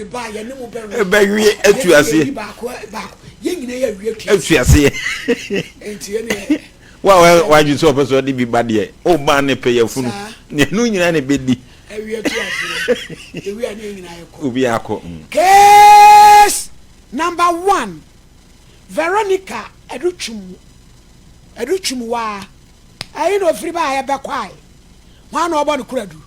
the bar, you know, Berry, Etuasi. Etuasi. Why you so persuaded be bad yet? Oh, man, pay your phone. No, you any biddy. Case number 1. Veronica Educhum wa. I know free by a back. One or one could do.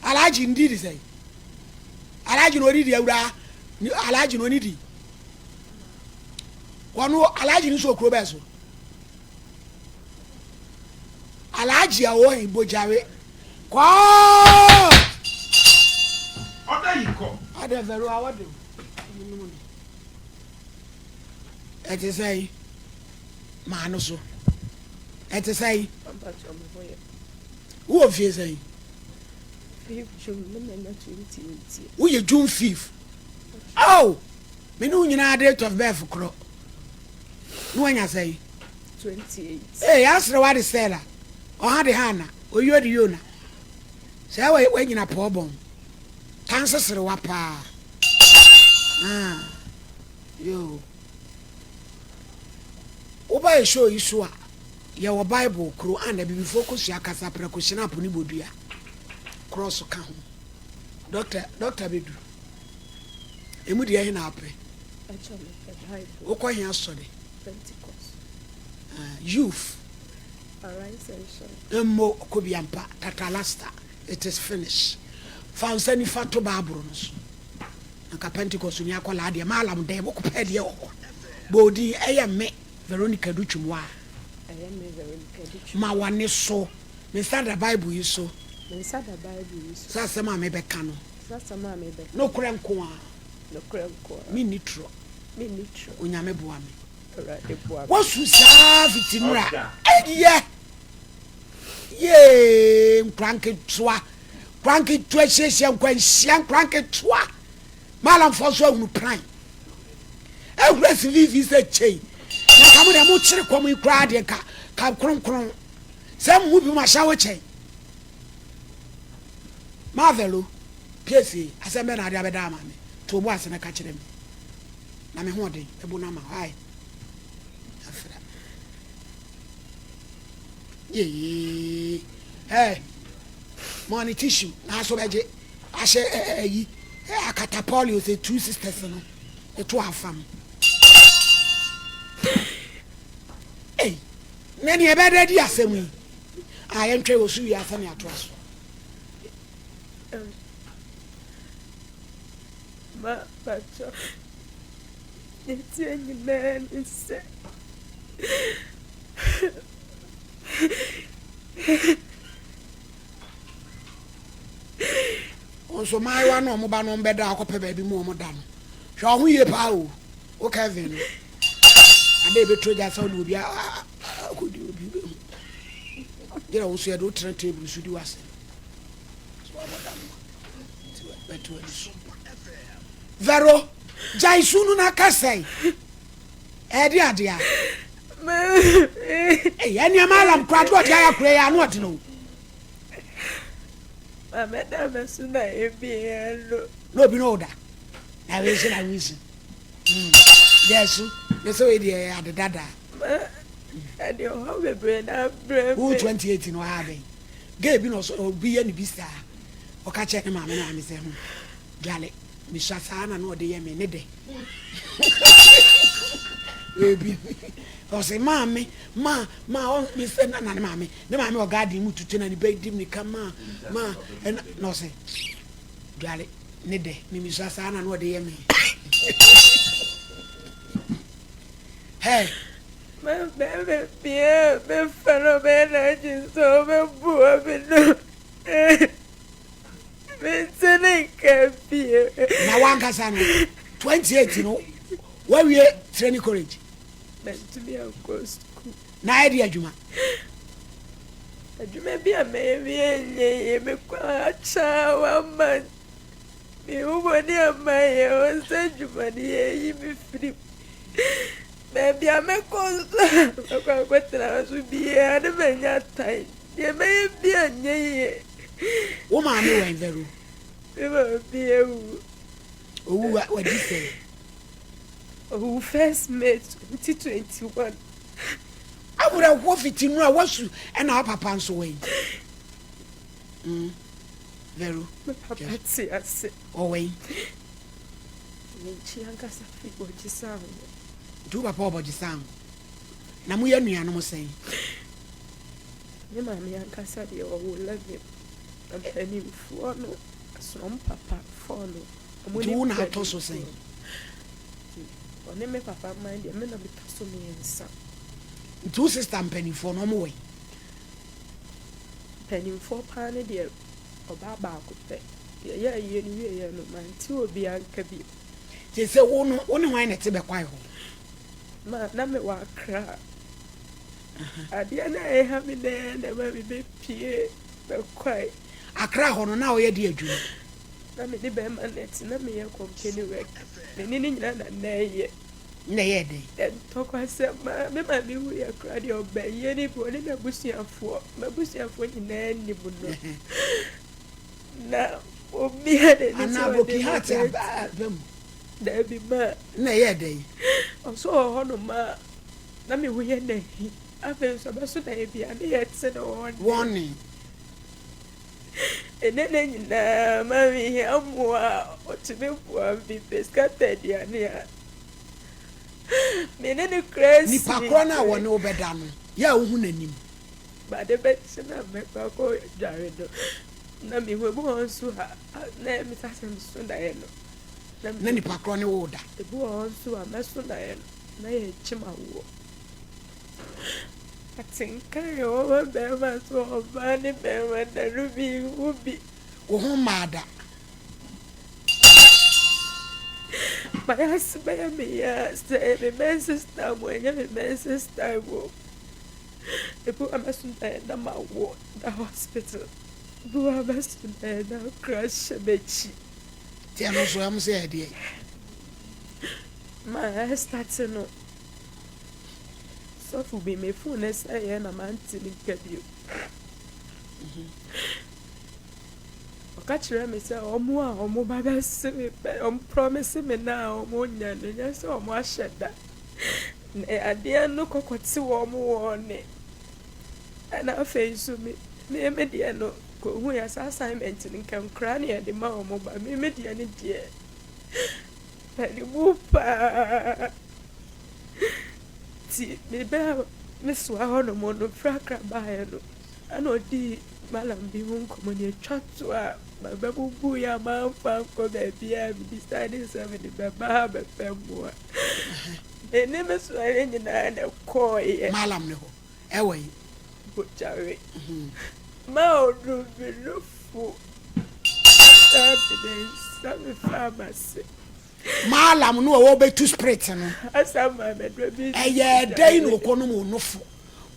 Alaji indeed say. Alaji no need ya. Alaji no need. One alaji ni so krobeso. Alaji awo in Bojare. Kwa. Other you come. Other very award. It is say Manoso. It is say who of you say? Who you June 5th? Oh, me know you know date of birth for no one say 28. Hey, ask what is seller. Or had the Hannah, or you are the Yona. Say, I wait in a poor bone. Kansas wapa. You. Oba show you sure. Your Bible, crew, and be focus your casa precaution up on Ibudia. Cross account. Doctor Bidu. Emudia in Ape. Oko here study. Pentecost. Youth. Arise Mo Kobiampa, Tatalasta. It is finished. Found sending fat to Barbaros. And Pentecost, Yakola, Malam, de Bocopedia. Bodi, I am me, Veronica Duchumwa. I am Veronica Duchum. Ma one is so. Mr. the Bible is so. Mr. the Bible is so. Sasama mebekano. Sasama mebe. No crankoa. No crankoa. Minitro. Unyame buami. What's with Savitimura? Yeah, cranky twa. Cranky twa, when sian cranky twa. Malam for so no prime. I rest leave is a chain. Now come with a much come we cried and come cron. Some will be my shower chain. Marvelu, P.C. as a man I have a dame to once and I catch them. Na me hode ebunama hai afra ye hey money tissue na so beje ahye yi akatapoli o say 2 sisters no e to afam hey nani e bede di asem yi ayentwe osu yi asem ya to aso ma pacho. It's in man is so my one no mo ba no beda akope ba bi mo da no hwe ho ye pa o o Kevin ade be troja so no bia akodi obi dira wo so ya do tren table so di wase so aboda no beto SOMPA Vero Jai sunu na kasai. Edi adia. Eh, yani amalam kwado odi ayakure ya no odi no. Madam suna ebi no bi no da. Na we say. Yes, so we dey adada. Adi o how be brain na brain. Who 28 no ha be. Ge bi no so obi ye ni bi star. O ka che ma me na me say hu. Jale. Misasana no de yeme ne de ebi o se mama on mi se na mama ne mama o garden mu tutu na ni be dim ni kama ma no se dwale ne de mi misasana no de yeme hey me bien me fenomena so me bua me no na wanga sana 28 no where we training college to be a course na idea juma be a me kwa cha wa man me uboni amaye o se juma ni me free maybe I me ko kwa kwetara so bi e de benya tai ye me bi anye Woman me when very. Be a woo. Oh, what did you say? Oh, first May 2021. I would have wolf it in no was and our papa's way. Very. Papa say I say. Oh, wait. Chianca's a fig what you sound. Do a poor body sound. Namuya me animal saying. Your mammy and Cassadia will love him. I'm penny for no. Some papa follow. Do not have also say. Or name papa mind the men of the person and son. 2 sisters and penny for no more way. Penny 4 pound dear or baba could pay. Yeah, no man, 2 will be uncle. They say, only wine at the quiet. Ma, name wa cry. I didn't have me there, never be Pierre, but quite. I cry on now, dear June. I mean, the bearman, it's not me a company work. The ninny and nay, Nay, and talk I said, ma, maybe we are cried your bay, anybody in a bushia for my bushia for in any would know. Now, oh, me had it, and now looking at them. There be ma, nay, day. Oh, so honor ma. Let me wear nay. I feel so much to be and yet said warning. And then, mammy, I'm what to be poor, be pescated, near. Me any crazy. Nipakwana won no better. Ya him. But the best and make a go, Jared. Nami will go on to her. Name is Assam Sunday. Nanny Pacroni order. The boy on to a mess on Diane. Nay, Chimawo. I think I over bear so bunny bear and the ruby would be. Oh, mother. My husband, me, say, the man's sister, when you're the man's sister, the poor mustn't end my ward, the hospital. Who are mustn't end now crash a bitch. Tell us what I'm saying. My starts no. So for be my phone, I am a man to get you. Catch me say, oh, more, Baba, promising me now, Monia, and yes, or more shed that. I dare no cocoa to more on it. And I face me, me, dear, no, who has assignment and can cranny at the mamma by me, dear, dear. And the whoop, see, me bear Miss Wahon, no fracra by I know the Malam be won't come on your chat to her. My babu booya man found for baby, I decided 70 baba, but femboy. The name is wearing a coy, Malam no. Away. But Jerry. Mao do be look for some pharmacy. Malam no obey to spread. I saw my bedroom. A year day no cono no for.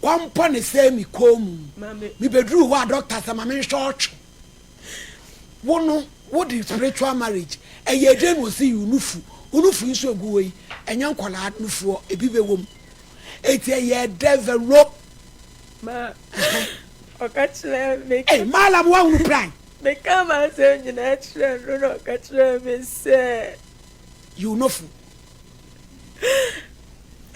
One pony say me come. Me bedrew what doctor some men short. One what is spiritual marriage? A year day will see you nufu. Unufu so go away. And young collard nufu a bibe wom. 8 year devil rope. Ma, I catch me. Hey, Malam won't cry. Me come and say, you natural, no, catch me say. You know,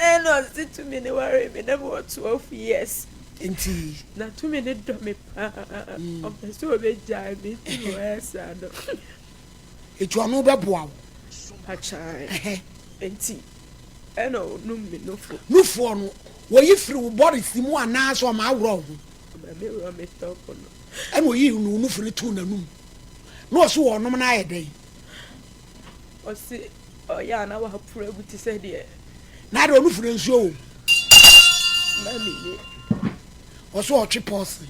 and not sit to me, worry me never 12 years. Indeed, not 2 minutes, don't me, of the so big jive me to us. it will no babu. A child, and tea. I know, no, no, no, for no. Were you through body Simo and Nas or my wrong? And we you no for the tuna noon. No, so or no man a day. Or see, oh, yeah, now I have probably to say, dear. Not on for the show. Mammy, or so a cheap person.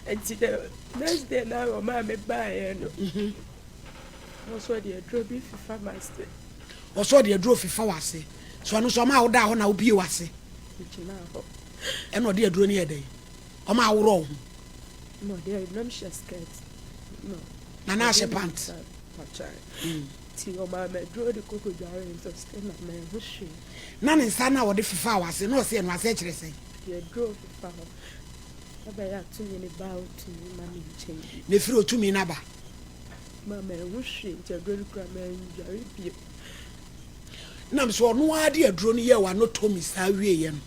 and see the next day now, mammy buy and also the drobby for master. Or so the drove if I was say. So I know some out down I'll be was say. And no dear drone day. On my wrong. No, dear, no, she scared. No, Nanasha pants. Tea or my draw the cocoa jar into skin of my bush. None in Sana or the Fifa was no say and was actually say. You drove the abaya to me ne ba to me mama nchen ne firi otumi na ba mama wo hwe ntia kura ma njare bie nam so no ade aduro no ye wa no tomi sa wie ye no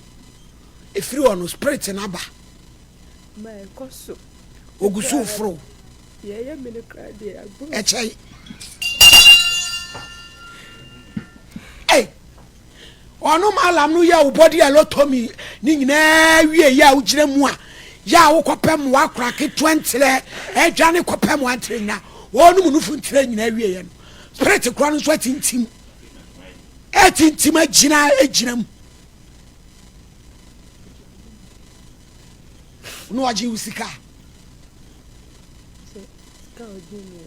efiri ono spirit na ba ma ekoso ogusu fro ye me ne kra de agbo echai eh ono malam no ya ubodi a lotomi ni nyina wie ya ugire mu a ya wo kopem wa krake 20 le edwane kopem wa trenya wonu mu nufu ntire nyina wie ye no spirit kra no so atintim atintim agina mu no aji usika ka odini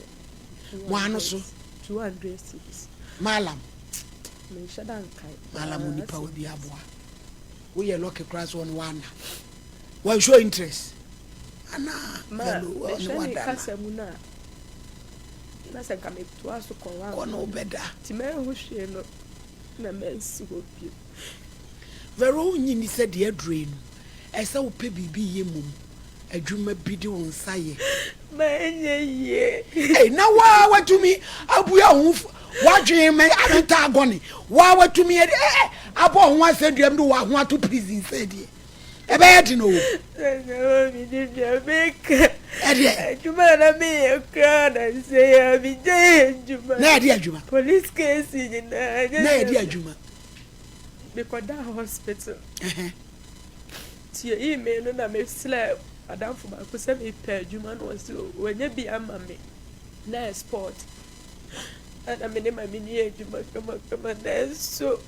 wano so 206 malam me shadan kai malam nipa obi aboa wo ye lucky cross one wana wa show interest ana hello ni wada kasamu na se kame to aso ko wa ko no beda ti me ho hwe no na mensi ho bi vero nyini se de adure no ese wo pe bibi ye mum adwuma bi de won saye ma enye eh na wa watumi abuya hu wadwe me amenta agoni wa watumi abo ho aseduam do wa ho ato prison said e be yedi no mi di bia make ede adwuma na me kra na se ya bi je adwuma na ede adwuma police case ni na ede adwuma because that hospital tie email no na me slap adam for ba ko se me pe adwuma no so wanya bi ama me na sport ana me ne ma me ni adwuma kama na so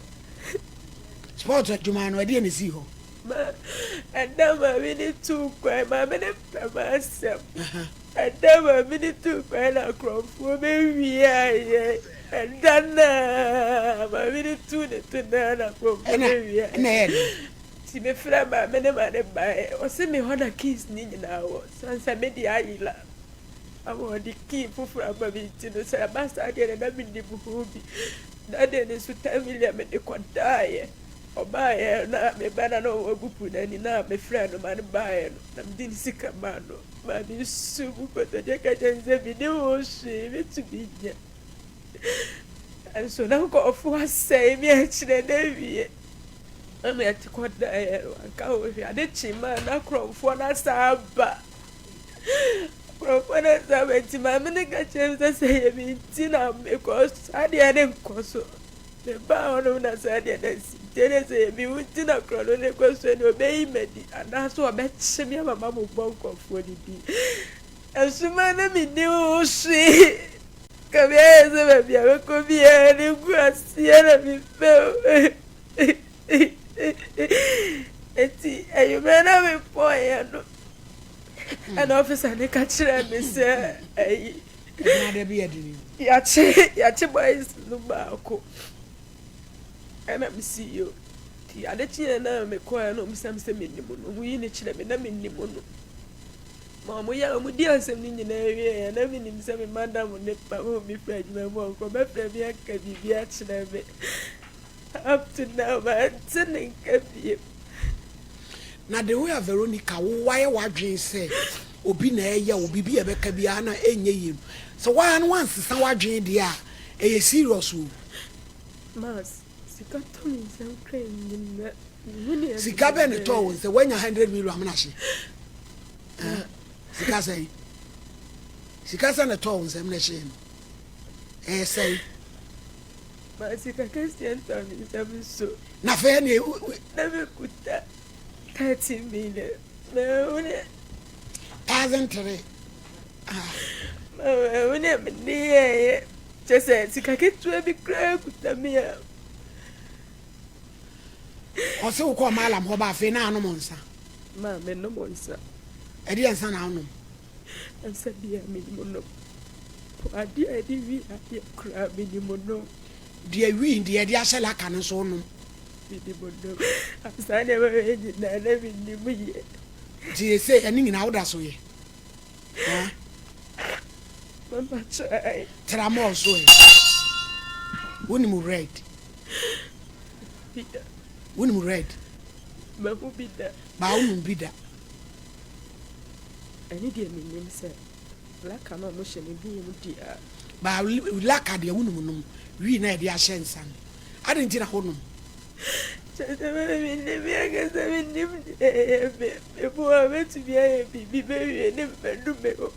sport adwuma no ede ni si ho ma adama me ni tu kwa ma me ne pamasem adama me ni tu kwa na krofo me wia ye adana ma me ni tu ne tu na krofo me wia na ede ti me fra ma me ne ma ne ba o se me hoda kids ni nyina wo sansa me di ayila awo di ki fufura ba bi ti no se ba sa de na mi di buhubi na de ne su 10 million me de kodaye obaye na me bana no ogupu na ni na me fra no ma ne bae no na me di sika ma no ma bi su bu ko to je ka jenze bi ni wo shi me tu bi nya and so na ko ofu asai mi a chire na wie ana ya ti kodaye ka o hia de chima na kromfo na saba Propone sabeti mama ne ka chemza say me tina because ade ade nkoso le ba ono na say ade na si tere say me utina krono ne koso ne obey medi ana so obeche me mama mo bonko fo di bi asuma na mi ni ushi kabia ze be bia ko bia ni guasia na mi fe eti ayumena me poya no an officer ne ka kire me se na de bi ede ya che boys no ba ko ana mi see you ti ade chi na me ko no mi sam se me ni mo no hu yi ne kire me na me ni mo no ma mo ya mo di asem ni nyina wie na me ni se me madam ne pa o mi fra juma mo ko be fra bi aka bi bi a kire me up to now but tin ka bi na de we Veronica wo waye wadwen se obi na eya obi bi ebeka bi ana enye yim so why no once san wadwen de a e serious o mas sika to mi san kren ni na sika be ne to won se wanya 100 million amna hye sika sa ne to won se amna hye no say ma sika Christian to mi san so na fe ne na me kuta 30 million. No, 1,003. When I'm near, just said, Sikaki to be crack with me. Or so call Malam Hoba Fena no monster. Mamma, no monster. I didn't son out. And said, dear minimum. I did crab minimum. Dear we, dear Diasela can so no. I never read it, I never knew me. They say anything in out as way. Mama, try. Tramo so. Wouldn't you read? Peter. Wouldn't you read? But who be that? Bound be that. ɛne deɛ menim sɛ laka no ɔmo hyɛ no bi mu di a ba laka deɛ wonum nom wi na ɛde ahyɛ nsa no ade nti na honum kyɛsɛ menim yɛkɛsɛ menim meboa mɛtumi ayɛ biribi bɛwie ne mmadume hɔ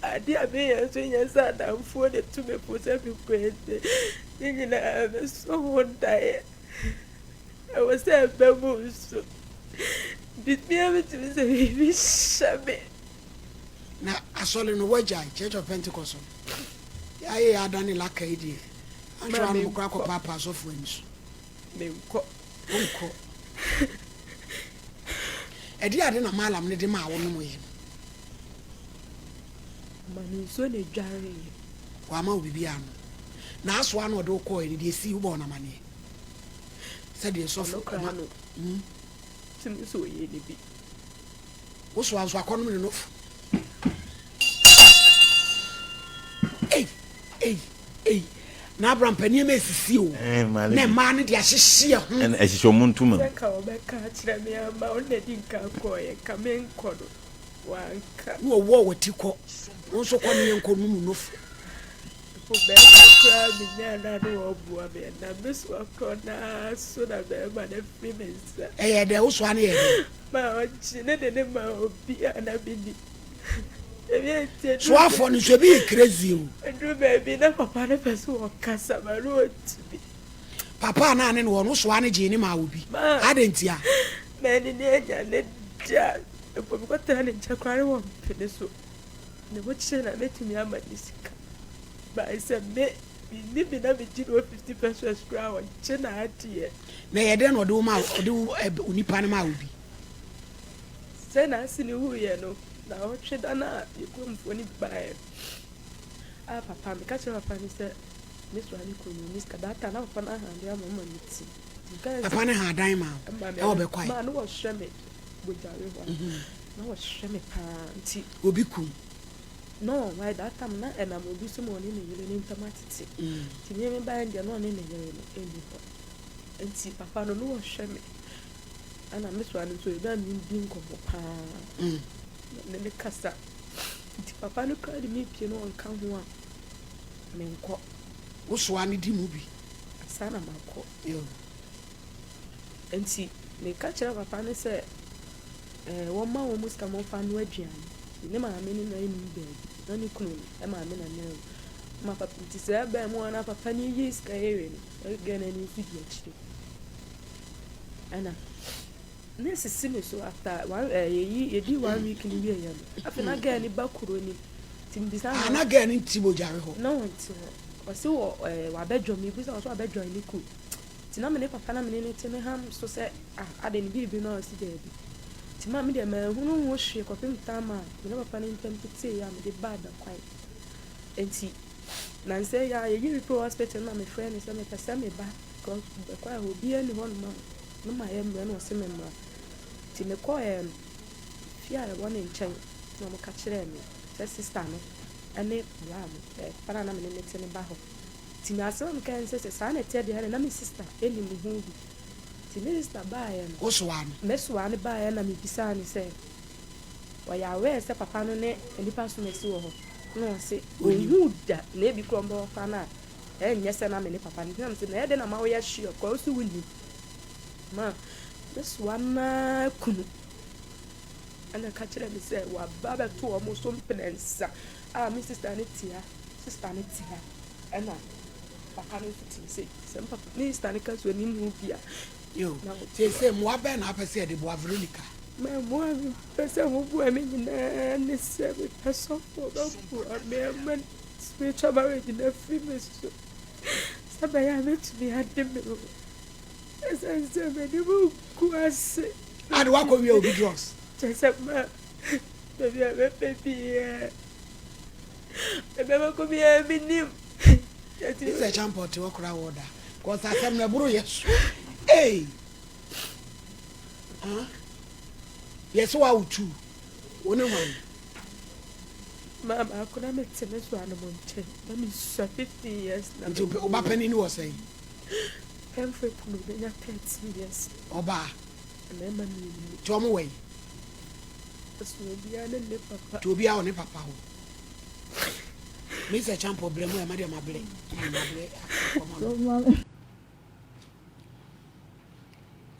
ade a meyɛ so nyɛ sɛ adamfoɔ ne tumi po sɛ mekɔɛ sɛ ne nyinaa mɛsɔ ho ndaeɛ ɛwɔ sɛ ɛbɛ mu nso bitumi mɛtumi sɛ biribi hyɛ me na asɔle no wagyae church of pentecost ayɛ adane laka yi deɛ antwa no mokora kɔ papa asɔfoɔ ani so menkɔ wonkɔ ɛde ade na maalam ne de ma wo nom yɛ no ma ne nsuo ne dwareyɛ wama wo bibia no na asoa no ɔde wo kɔɔ ne deɛ si wobɔ no amaneɛ sɛdeɛ sɔfo ɔnokora no tumi sɛ ɔyɛ ne bi wo soa nso akɔnom ne nofo ei na Abraham panie me sisi o na ma ne de ahyehye ho en ahyehye mo ntuma sɛ ka wɔbɛka akyerɛ me ama wo na di nka kɔɔyɛ ka menkɔ no wanka wo wo wati kɔ wo nso kɔ ne yɛnkɔ no mu nofo po bɛɛma koraa menya na ne wɔboa me na meso akɔ na so na bɛɛma no afiri me nsa ɛyɛ dɛ wo soa ne yɛ dɛ ma ɔkye ne de ne ma obi a na meni so afọ ni so bi crazy o do baby na papa ne pese wo kasa ma no otibi papa na ne no so ane je ni ma obi adentia ma ni ne nya ne ja e po bi ko tara ne nchakware wo mpene so ne wo kire na metumi ama ni sika ba ise me ni bi na bi ji no 50 pesos kra wo che na adie na ye de no de wo ma de onipa ne ma obi se na asini hu ye no na ɔtwe da na yɛkɔmfoɔ ne baeɛ a papa meka kyerɛ papa ne sɛ meso ane kɔnu miska data na papa no ahande ama ma me ti papa ne ha dan ma ɛwɔ bɛkwae ma ne wɔhwɛ me bogyare hɔ na wɔhwɛ me paa nti obi kum no why that time na ɛnam obi so ma ɔne ne yere ne ntam atete nti me baeɛ deɛ na ɔne ne yere no ɛni hɔ nti papa no ne wɔhwɛ me ana meso ane nso ɛda memdi nkɔmmɔ paa ne kasa nti papa no kra de me pie no onka ho a menkɔ wo so ane di mu bi asa na makɔ yo nti me ka kyerɛ papa ne sɛ wɔn ma wɔn muska mo fa no aduane ne maame ne na eni baabi na ne kunu e maame na na ma papa nti sɛ ba mu na papa ne yi ska ewe no ga na ne fidi akyire ana nese sime so after one yedi 1 week ni wie ya no afena ga ni bakuro ni timbisa na ga ni tibo jare ho no nti wase wo wa bedwo mi bisa so abedwo ni ku ti na me ne papa na me ne te ne ham so se ade ni bibi no si de bi ti ma me de ma hunu ho hwe kopem tama me ne papa ne ntem tete ya me de bad kwai enti na nse ya ye pro hospital na me friend se me pesa me ba ko kwa obi ani ho no ma ye me no se me ma ti me ko fia le won nchen no mo ka kire me se sister no ane lam para na me ne te ne ba ho ti na so me kan se sa na te de na me sister eni mu hu bi ti me sister ba ya no so an me so an ba ya na me bisa ni se wa ya we se papa no ne nipa so me si wo ho no se ohu da na ebi kro mbo fa na enye se na me ne papa ni na se na e de na ma wo ya hwe ko so wuni ma this one kunu ana ka kire me say wa baba to o mo so mpenensa my sister ne tia ana papa no fiti say sem papa ni sister ne ka so ni mu bia yo say mo aba na apese de bo Veronica ma mo pese mo bu ami na ne se be peso for the poor me spiritual marriage na free me so sabaya me to be had me esa me ni bu kuase ade wa ko wi obi drugs chese ma baby ebe ko bi minim this a champion to okra water cause asem na buru yesu hey yesu wa utu one wan mama akona metene so anomonche na mi 50 years na oba pani ni wo say every puno benya 30 years oba na ma ni tomo we to obi a one papa ho me say champ problem e ma de mable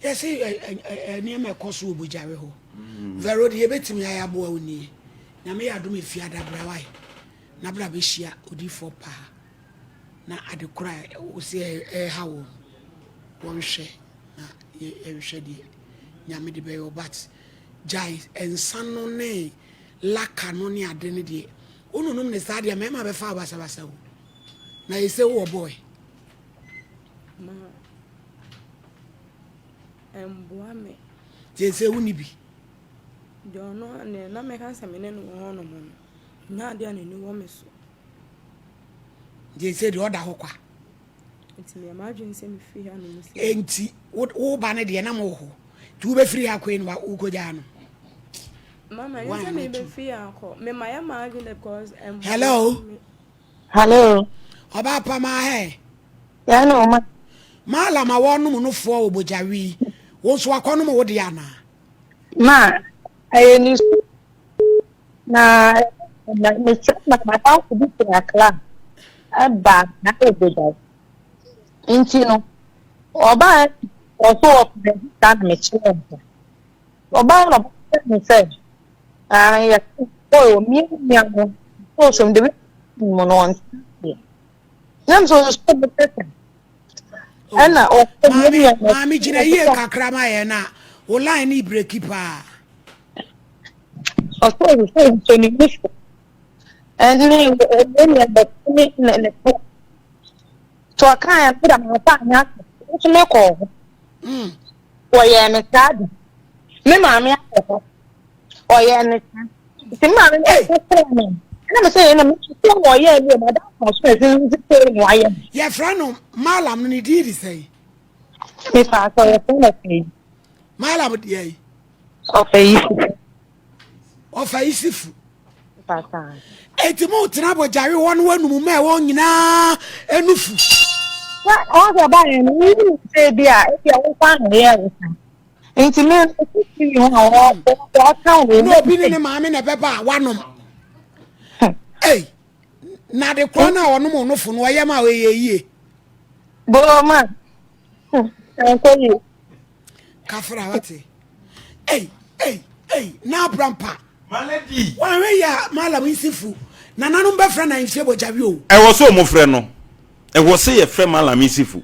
yes ni me koso obujare ho vero de ebetimi ayabo oni na me yadom efia da brawai na bra be hia odi for pa na adekora o se hawo won hwe na hwe de nyame de be but jai ensano ne laka no ne ade ne de onunum ne sa de me ma be fa basa na yese wo boy ma emboame yese woni bi dono ne na me kan se me ne no hono mo nya de ani ni wo me so yese de oda ho kwa enti me ma adwen se me fi ha no me se enti wo ba ne de na mo ho tu be free ha kwen wa ukoja no mama you say me be fi anko me ma ya ma adwen because hello oba pa ma he ya no ma mala ma wonu no fo obojawi wo so akono mo wo de ana ma ayeni na me check na ma ta ku bi na kla aba na obojawi nti no oba oso ta me check oba no me say ya o mi amo o so de mo no on yam so be person ana o mami jina ye kakra ma ye na o line ni break pa o so ni miss and then the to kan ya ma ta nya so me ko o ye me sad me mami akọ o ye ne ti mami e na me say na me so o ye ni ma da ko so e ti ni wa ye ye frano malam ni di say me fa so ye fun le malam di ye o fa isifu pa ta eti mo tena bojare won wanu me won nyina enufu o ga ba ye ni say bia e bia wo fa no ye wo nti me ti ho o ta we no bi ni maami na beba wanom na de kwa na wonom no fu no ye ma we yie bo ma ko yi kafra wate na brampa maladi wa we ya malam isifu na nanum be fra na nfie bojawi o e wo so mo frɛ no e wo se ye frɛ malam isifu